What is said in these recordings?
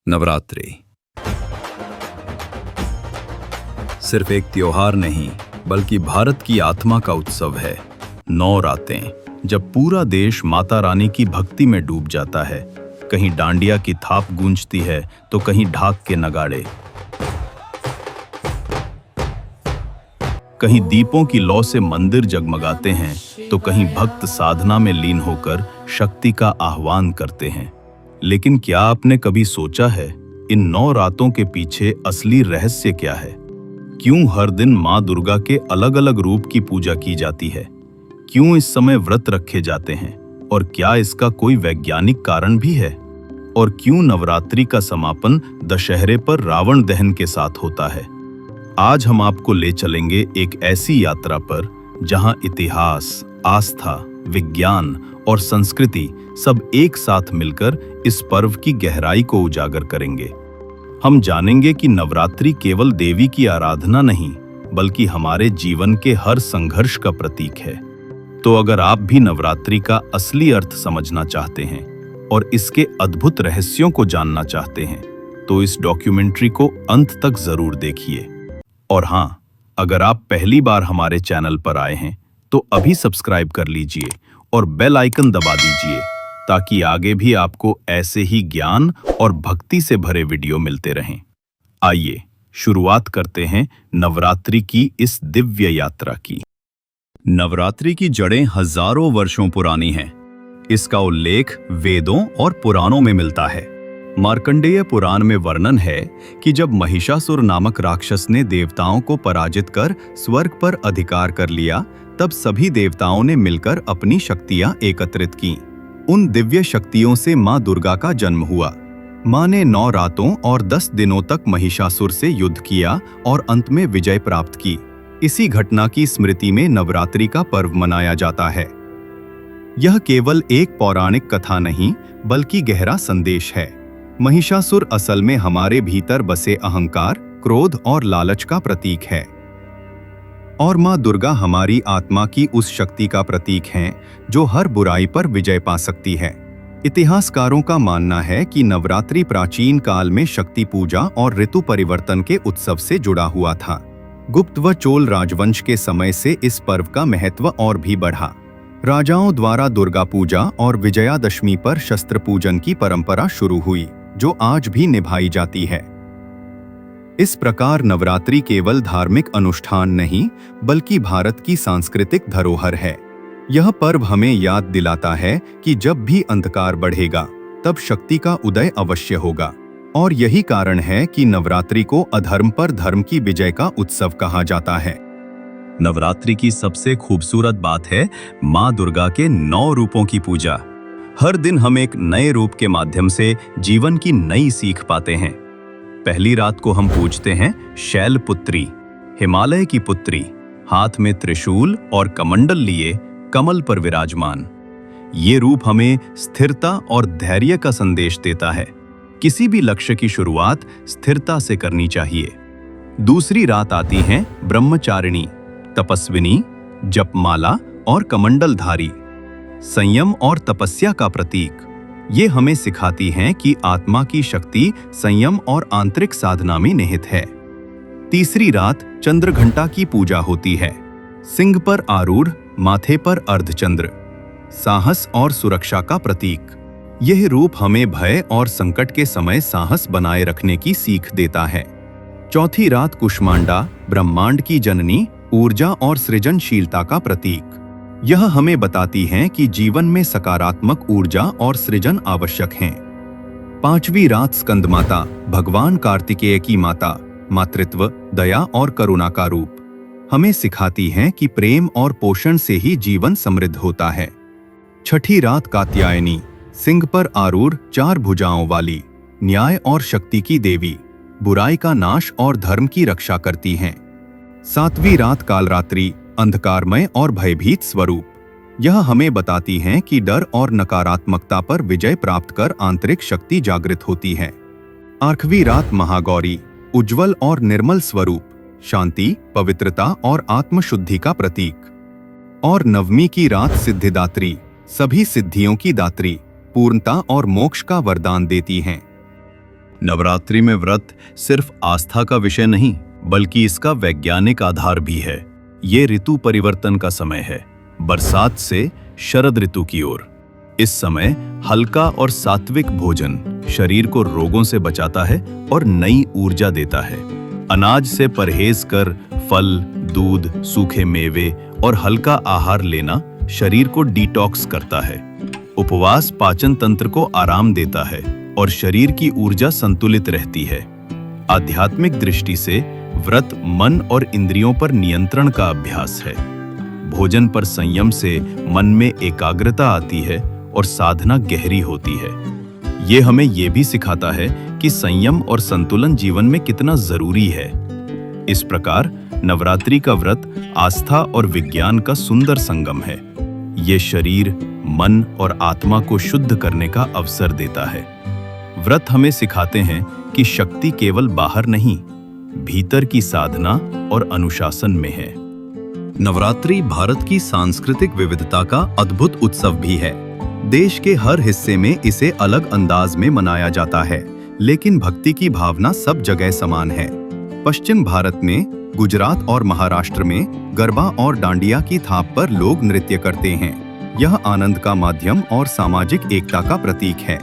नवरात्रि सिर्फ एक त्योहार नहीं बल्कि भारत की आत्मा का उत्सव है। 9 रातें जब पूरा देश माता रानी की भक्ति में डूब जाता है। कहीं डांडिया की थाप गूंजती है तो कहीं ढाक के नगाड़े, कहीं दीपों की लौ से मंदिर जगमगाते हैं तो कहीं भक्त साधना में लीन होकर शक्ति का आह्वान करते हैं। लेकिन क्या आपने कभी सोचा है इन 9 रातों के पीछे असली रहस्य क्या है? क्यों हर दिन माँ दुर्गा के अलग अलग रूप की पूजा की जाती है? क्यों इस समय व्रत रखे जाते हैं? और क्या इसका कोई वैज्ञानिक कारण भी है? और क्यों नवरात्रि का समापन दशहरे पर रावण दहन के साथ होता है? आज हम आपको ले चलेंगे एक ऐसी यात्रा पर जहां इतिहास, आस्था, विज्ञान और संस्कृति सब एक साथ मिलकर इस पर्व की गहराई को उजागर करेंगे। हम जानेंगे कि नवरात्रि केवल देवी की आराधना नहीं बल्कि हमारे जीवन के हर संघर्ष का प्रतीक है। तो अगर आप भी नवरात्रि का असली अर्थ समझना चाहते हैं और इसके अद्भुत रहस्यों को जानना चाहते हैं तो इस डॉक्यूमेंट्री को अंत तक जरूर देखिए। और हाँ, अगर आप पहली बार हमारे चैनल पर आए हैं तो अभी सब्सक्राइब कर लीजिए और बेल आइकन दबा दीजिए ताकि आगे भी आपको ऐसे ही ज्ञान और भक्ति से भरे वीडियो मिलते रहें। आइए शुरुआत करते हैं नवरात्रि की इस दिव्य यात्रा की। नवरात्रि की जड़ें हजारों वर्षों पुरानी हैं। इसका उल्लेख वेदों और पुराणों में मिलता है। मार्कंडेय पुराण में वर्णन है कि जब महिषासुर नामक राक्षस ने देवताओं को पराजित कर स्वर्ग पर अधिकार कर लिया, तब सभी देवताओं ने मिलकर अपनी शक्तियां एकत्रित की। उन दिव्य शक्तियों से मां दुर्गा का जन्म हुआ। मां ने 9 रातों और 10 दिनों तक महिषासुर से युद्ध किया और अंत में विजय प्राप्त की। इसी घटना की स्मृति में नवरात्रि का पर्व मनाया जाता है। यह केवल एक पौराणिक कथा नहीं बल्कि गहरा संदेश है। महिषासुर असल में हमारे भीतर बसे अहंकार, क्रोध और लालच का प्रतीक है, और मां दुर्गा हमारी आत्मा की उस शक्ति का प्रतीक हैं जो हर बुराई पर विजय पा सकती है। इतिहासकारों का मानना है कि नवरात्रि प्राचीन काल में शक्ति पूजा और ऋतु परिवर्तन के उत्सव से जुड़ा हुआ था। गुप्त व चोल राजवंश के समय से इस पर्व का महत्व और भी बढ़ा। राजाओं द्वारा दुर्गा पूजा और विजयादशमी पर शस्त्र पूजन की परंपरा शुरू हुई, जो आज भी निभाई जाती है। इस प्रकार नवरात्रि केवल धार्मिक अनुष्ठान नहीं बल्कि भारत की सांस्कृतिक धरोहर है। यह पर्व हमें याद दिलाता है कि जब भी अंधकार बढ़ेगा तब शक्ति का उदय अवश्य होगा, और यही कारण है कि नवरात्रि को अधर्म पर धर्म की विजय का उत्सव कहा जाता है। नवरात्रि की सबसे खूबसूरत बात है मां दुर्गा के 9 रूपों की पूजा। हर दिन हम एक नए रूप के माध्यम से जीवन की नई सीख पाते हैं। पहली रात को हम पूजते हैं शैलपुत्री, हिमालय की पुत्री, हाथ में त्रिशूल और कमंडल लिए कमल पर विराजमान। ये रूप हमें स्थिरता और धैर्य का संदेश देता है। किसी भी लक्ष्य की शुरुआत स्थिरता से करनी चाहिए। दूसरी रात आती है ब्रह्मचारिणी, तपस्विनी, जपमाला और कमंडलधारी, संयम और तपस्या का प्रतीक। ये हमें सिखाती हैं कि आत्मा की शक्ति संयम और आंतरिक साधना में निहित है। तीसरी रात चंद्रघंटा की पूजा होती है। सिंह पर आरूढ़, माथे पर अर्धचंद्र, साहस और सुरक्षा का प्रतीक। यह रूप हमें भय और संकट के समय साहस बनाए रखने की सीख देता है। चौथी रात कुष्मांडा, ब्रह्मांड की जननी, ऊर्जा और सृजनशीलता का प्रतीक। यह हमें बताती है कि जीवन में सकारात्मक ऊर्जा और सृजन आवश्यक हैं। पांचवी रात स्कंदमाता, भगवान कार्तिकेय की माता, मातृत्व, दया और करुणा का रूप, हमें सिखाती हैं कि प्रेम और पोषण से ही जीवन समृद्ध होता है। छठी रात कात्यायनी, सिंह पर आरूढ़, 4 भुजाओं वाली, न्याय और शक्ति की देवी, बुराई का नाश और धर्म की रक्षा करती हैं। सातवीं रात कालरात्रि, अंधकारमय और भयभीत स्वरूप, यह हमें बताती हैं कि डर और नकारात्मकता पर विजय प्राप्त कर आंतरिक शक्ति जागृत होती है। आठवीं रात महागौरी, उज्जवल और निर्मल स्वरूप, शांति, पवित्रता और आत्मशुद्धि का प्रतीक। और नवमी की रात सिद्धिदात्री, सभी सिद्धियों की दात्री, पूर्णता और मोक्ष का वरदान देती हैं। नवरात्रि में व्रत सिर्फ आस्था का विषय नहीं, बल्कि इसका वैज्ञानिक आधार भी है। ये ऋतु परिवर्तन का समय है, बरसात से शरद ऋतु की ओर। इस समय हल्का और सात्विक भोजन शरीर को रोगों से बचाता है और नई ऊर्जा देता है। अनाज से परहेज कर फल, दूध, सूखे मेवे और हल्का आहार लेना शरीर को डिटॉक्स करता है। उपवास पाचन तंत्र को आराम देता है और शरीर की ऊर्जा संतुलित रहती है। आध्यात्मिक दृष्टि से व्रत मन और इंद्रियों पर नियंत्रण का अभ्यास है। भोजन पर संयम से मन में एकाग्रता आती है और साधना गहरी होती है। ये हमें ये भी सिखाता है कि संयम और संतुलन जीवन में कितना जरूरी है। इस प्रकार नवरात्रि का व्रत आस्था और विज्ञान का सुंदर संगम है। ये शरीर, मन और आत्मा को शुद्ध करने का अवसर देता है। व्रत हमें सिखाते हैं कि शक्ति केवल बाहर नहीं, भीतर की साधना और अनुशासन में है। नवरात्रि भारत की सांस्कृतिक विविधता का अद्भुत उत्सव भी है। देश के हर हिस्से में इसे अलग अंदाज में मनाया जाता है, लेकिन भक्ति की भावना सब जगह समान है। पश्चिम भारत में, गुजरात और महाराष्ट्र में गरबा और डांडिया की थाप पर लोग नृत्य करते हैं। यह आनंद का माध्यम और सामाजिक एकता का प्रतीक है।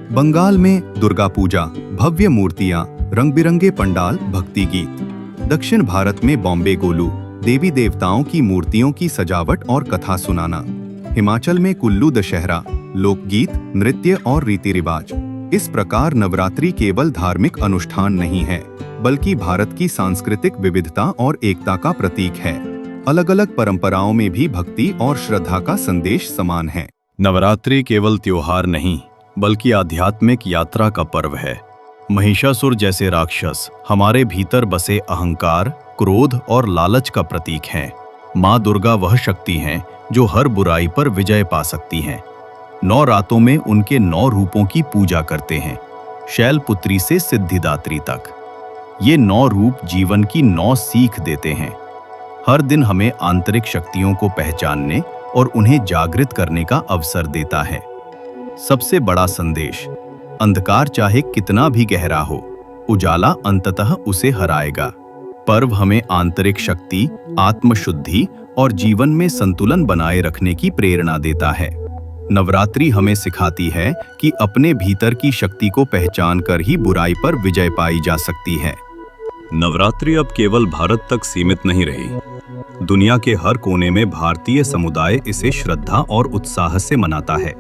बंगाल में दुर्गा पूजा, भव्य मूर्तियां, रंग बिरंगे पंडाल, भक्ति गीत। दक्षिण भारत में बॉम्बे गोलू, देवी देवताओं की मूर्तियों की सजावट और कथा सुनाना। हिमाचल में कुल्लू दशहरा, लोकगीत, नृत्य और रीति रिवाज। इस प्रकार नवरात्रि केवल धार्मिक अनुष्ठान नहीं है, बल्कि भारत की सांस्कृतिक विविधता और एकता का प्रतीक है। अलग अलग परंपराओं में भी भक्ति और श्रद्धा का संदेश समान है। नवरात्रि केवल त्योहार नहीं, बल्कि आध्यात्मिक यात्रा का पर्व है। महिषासुर जैसे राक्षस हमारे भीतर बसे अहंकार, क्रोध और लालच का प्रतीक हैं। माँ दुर्गा वह शक्ति हैं जो हर बुराई पर विजय पा सकती हैं। 9 रातों में उनके 9 रूपों की पूजा करते हैं, शैलपुत्री से सिद्धिदात्री तक। ये 9 रूप जीवन की 9 सीख देते हैं। हर दिन हमें आंतरिक शक्तियों को पहचानने और उन्हें जागृत करने का अवसर देता है। सबसे बड़ा संदेश, अंधकार चाहे कितना भी गहरा हो, उजाला अंततः उसे हराएगा। पर्व हमें आंतरिक शक्ति, आत्मशुद्धि और जीवन में संतुलन बनाए रखने की प्रेरणा देता है। नवरात्रि हमें सिखाती है कि अपने भीतर की शक्ति को पहचान कर ही बुराई पर विजय पाई जा सकती है। नवरात्रि अब केवल भारत तक सीमित नहीं रही। दुनिया के हर कोने में भारतीय समुदाय इसे श्रद्धा और उत्साह से मनाता है।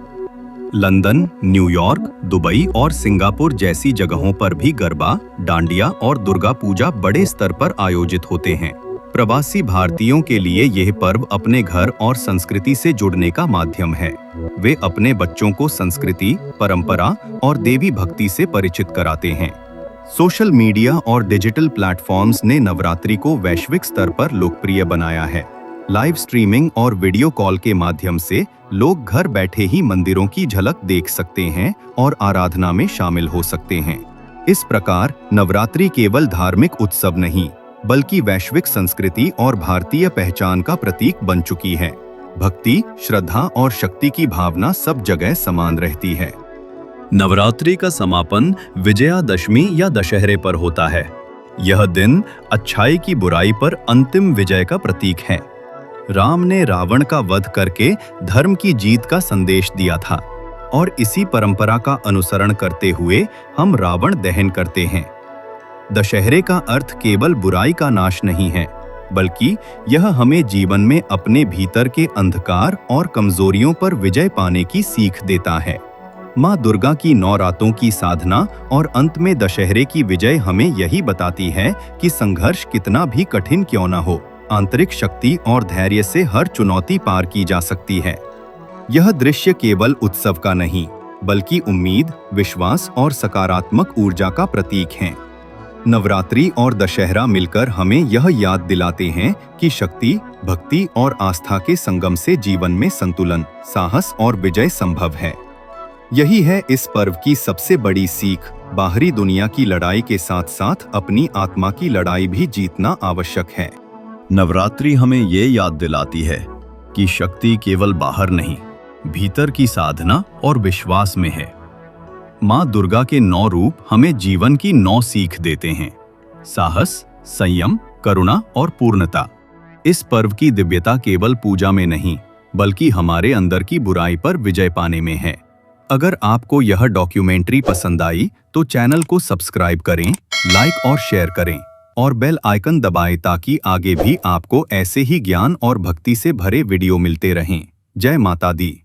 लंदन, न्यूयॉर्क, दुबई और सिंगापुर जैसी जगहों पर भी गरबा, डांडिया और दुर्गा पूजा बड़े स्तर पर आयोजित होते हैं। प्रवासी भारतीयों के लिए यह पर्व अपने घर और संस्कृति से जुड़ने का माध्यम है। वे अपने बच्चों को संस्कृति, परंपरा और देवी भक्ति से परिचित कराते हैं। सोशल मीडिया और डिजिटल प्लेटफॉर्म्स ने नवरात्रि को वैश्विक स्तर पर लोकप्रिय बनाया है। लाइव स्ट्रीमिंग और वीडियो कॉल के माध्यम से लोग घर बैठे ही मंदिरों की झलक देख सकते हैं और आराधना में शामिल हो सकते हैं। इस प्रकार नवरात्रि केवल धार्मिक उत्सव नहीं, बल्कि वैश्विक संस्कृति और भारतीय पहचान का प्रतीक बन चुकी है। भक्ति, श्रद्धा और शक्ति की भावना सब जगह समान रहती है। नवरात्रि का समापन विजयादशमी या दशहरे पर होता है। यह दिन अच्छाई की बुराई पर अंतिम विजय का प्रतीक है। राम ने रावण का वध करके धर्म की जीत का संदेश दिया था और इसी परंपरा का अनुसरण करते हुए हम रावण दहन करते हैं। दशहरे का अर्थ केवल बुराई का नाश नहीं है, बल्कि यह हमें जीवन में अपने भीतर के अंधकार और कमजोरियों पर विजय पाने की सीख देता है। माँ दुर्गा की 9 रातों की साधना और अंत में दशहरे की विजय हमें यही बताती है कि संघर्ष कितना भी कठिन क्यों न हो, आंतरिक शक्ति और धैर्य से हर चुनौती पार की जा सकती है। यह दृश्य केवल उत्सव का नहीं, बल्कि उम्मीद, विश्वास और सकारात्मक ऊर्जा का प्रतीक है। नवरात्रि और दशहरा मिलकर हमें यह याद दिलाते हैं कि शक्ति, भक्ति और आस्था के संगम से जीवन में संतुलन, साहस और विजय संभव है। यही है इस पर्व की सबसे बड़ी सीख। बाहरी दुनिया की लड़ाई के साथ साथ अपनी आत्मा की लड़ाई भी जीतना आवश्यक है। नवरात्रि हमें ये याद दिलाती है कि शक्ति केवल बाहर नहीं, भीतर की साधना और विश्वास में है। माँ दुर्गा के 9 रूप हमें जीवन की 9 सीख देते हैं। साहस, संयम, करुणा और पूर्णता। इस पर्व की दिव्यता केवल पूजा में नहीं, बल्कि हमारे अंदर की बुराई पर विजय पाने में है। अगर आपको यह डॉक्यूमेंट्री पसंद आई तो चैनल को सब्सक्राइब करें, लाइक और शेयर करें और बेल आइकन दबाएं ताकि आगे भी आपको ऐसे ही ज्ञान और भक्ति से भरे वीडियो मिलते रहें। जय माता दी।